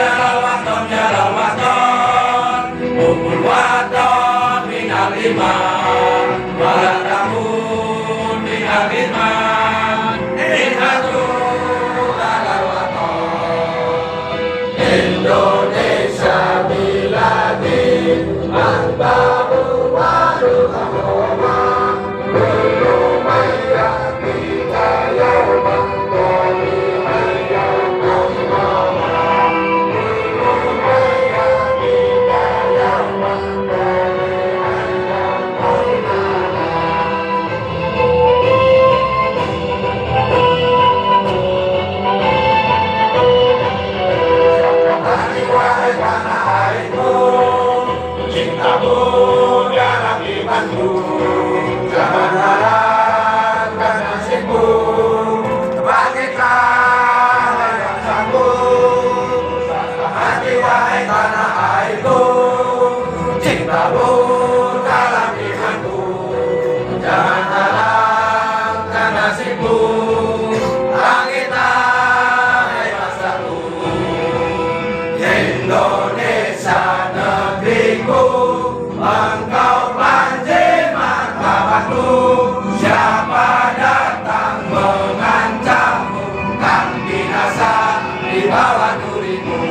ya Ramadan ya Ramadan, Bukul wadon minal iman, waladamun minal iman, inhatul alal waton. Indonesia biladi anbaru waru kamoma, belum ayati kayawma. Jangan harapkan nasibmu, bagaikan bangsamu, hati wahai tanah airku, cintamu dalam imanku. Jangan harapkan nasibmu, bagaikan bangsamu. Indonesia negeriku, engkau siapa datang mengancammu, kan binasa di bawah durimu.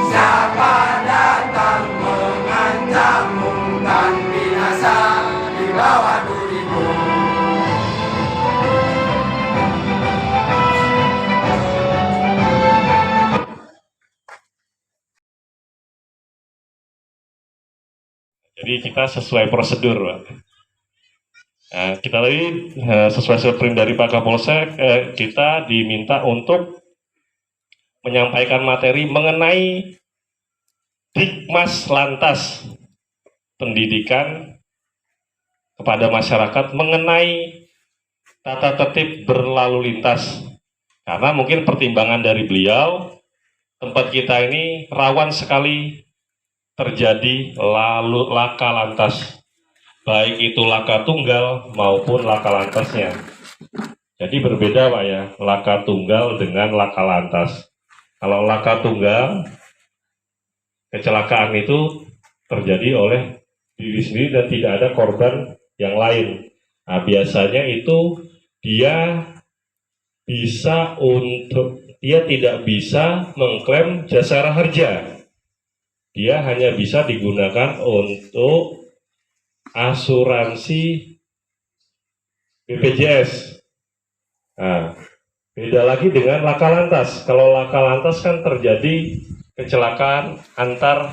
Siapa datang mengancammu, kan binasa di bawah durimu. Jadi kita sesuai prosedur, Pak. Nah, kita tadi sesuai sprint dari Pak Kapolsek, kita diminta untuk menyampaikan materi mengenai Dikmas Lantas pendidikan kepada masyarakat mengenai tata tertib berlalu lintas. Karena mungkin pertimbangan dari beliau, tempat kita ini rawan sekali terjadi laka lantas. Baik itu laka tunggal maupun laka lantasnya. Jadi berbeda Pak ya, laka tunggal dengan laka lantas. Kalau laka tunggal, kecelakaan itu terjadi oleh diri sendiri dan tidak ada korban yang lain. Nah, biasanya itu dia tidak bisa mengklaim jasara harja. Dia hanya bisa digunakan untuk asuransi BPJS. Nah, beda lagi dengan laka lantas. Kalau laka lantas kan terjadi kecelakaan antar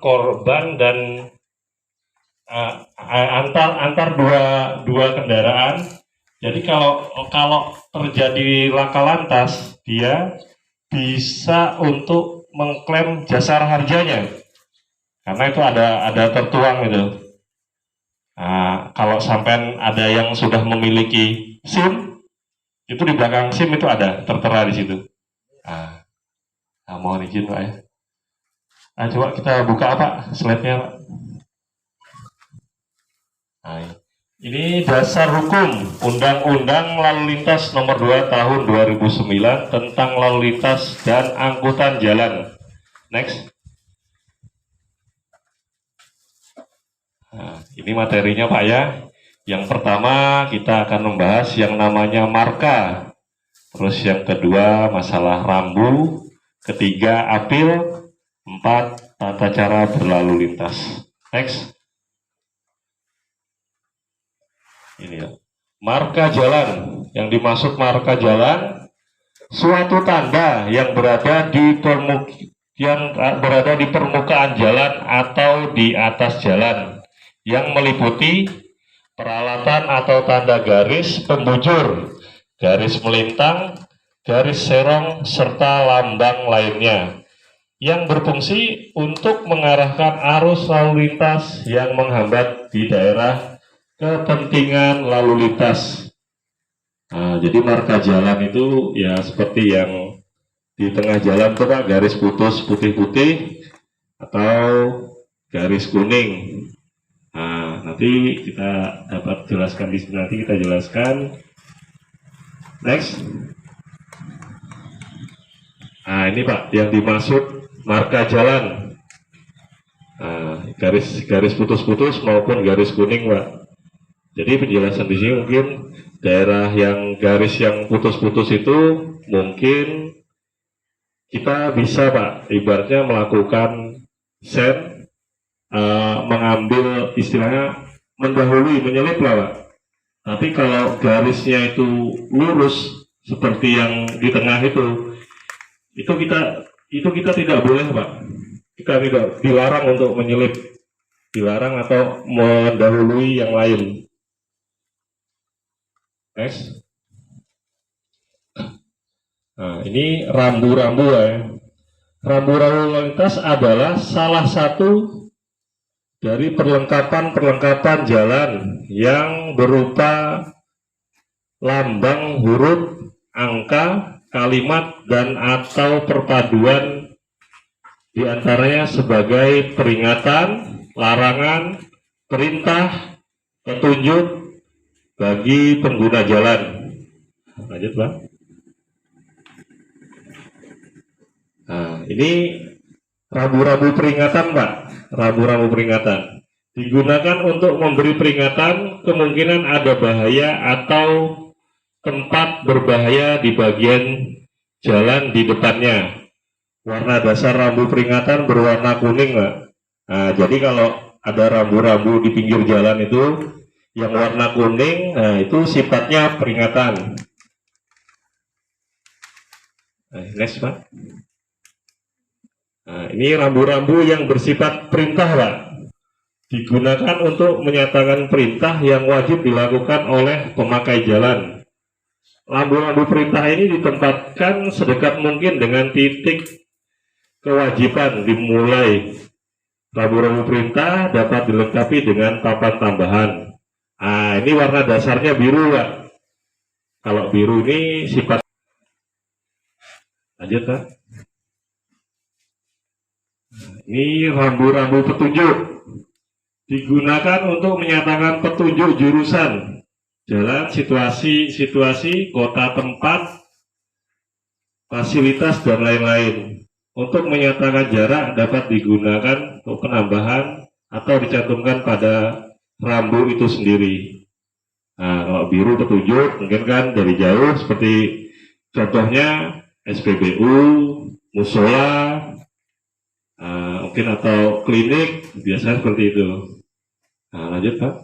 korban dan antar dua kendaraan. Jadi kalau terjadi laka lantas, dia bisa untuk mengklaim jasara harjanya. Karena itu ada tertuang gitu. Nah, kalau sampai ada yang sudah memiliki SIM, itu di belakang SIM itu ada tertera di situ. Nah, mohon izin Pak ya. Nah, coba kita buka apa slide-nya Pak. Nah, ini dasar hukum Undang-Undang Lalu Lintas Nomor 2 Tahun 2009 tentang lalu lintas dan angkutan jalan. Next. Nah, ini materinya Pak ya. Yang pertama kita akan membahas yang namanya marka. Terus yang kedua masalah rambu. Ketiga apil. 4 tata cara berlalu lintas. Next. Ini ya. Marka jalan. Yang dimaksud marka jalan, suatu tanda yang berada di permukaan jalan atau di atas jalan, yang meliputi peralatan atau tanda garis pembujur, garis melintang, garis serong, serta lambang lainnya, yang berfungsi untuk mengarahkan arus lalu lintas yang menghambat di daerah kepentingan lalu lintas. Nah, jadi marka jalan itu ya seperti yang di tengah jalan tuh Pak, garis putus putih-putih atau garis kuning. Nah, nanti kita dapat jelaskan di sini, nanti kita jelaskan. Next. Nah, ini Pak, yang dimaksud marka jalan. Nah, garis putus-putus maupun garis kuning, Pak. Jadi penjelasan di sini mungkin daerah yang garis yang putus-putus itu mungkin kita bisa Pak, ibaratnya melakukan set, mengambil istilahnya mendahului, menyelip lah Pak. Tapi kalau garisnya itu lurus seperti yang di tengah itu kita tidak boleh Pak. Kita tidak dilarang untuk menyelip, dilarang atau mendahului yang lain. Next. Nah, ini rambu-rambu ya. Rambu-rambu lalu lintas adalah salah satu dari perlengkapan jalan yang berupa lambang, huruf, angka, kalimat, dan atau perpaduan diantaranya sebagai peringatan, larangan, perintah, petunjuk bagi pengguna jalan. Lanjut Pak. Nah, ini rambu-rambu peringatan Pak. Rambu-rambu peringatan digunakan untuk memberi peringatan kemungkinan ada bahaya atau tempat berbahaya di bagian jalan di depannya. Warna dasar rambu peringatan berwarna kuning Pak. Nah, jadi kalau ada rambu-rambu di pinggir jalan itu yang warna kuning, nah itu sifatnya peringatan. Nah, next Pak. Nah, ini rambu-rambu yang bersifat perintah Pak. Digunakan untuk menyatakan perintah yang wajib dilakukan oleh pemakai jalan. Rambu-rambu perintah ini ditempatkan sedekat mungkin dengan titik kewajiban dimulai. Rambu-rambu perintah dapat dilengkapi dengan papan tambahan. Nah, ini warna dasarnya biru Pak. Kalau biru ini sifat. Lanjut Pak. Ini rambu-rambu petunjuk digunakan untuk menyatakan petunjuk jurusan jalan, situasi, kota tempat, fasilitas, dan lain-lain. Untuk menyatakan jarak dapat digunakan untuk penambahan atau dicantumkan pada rambu itu sendiri. Nah, kalau biru petunjuk mungkin kan dari jauh seperti contohnya SPBU, musola, mungkin atau klinik, biasanya seperti itu. Nah, lanjut Pak.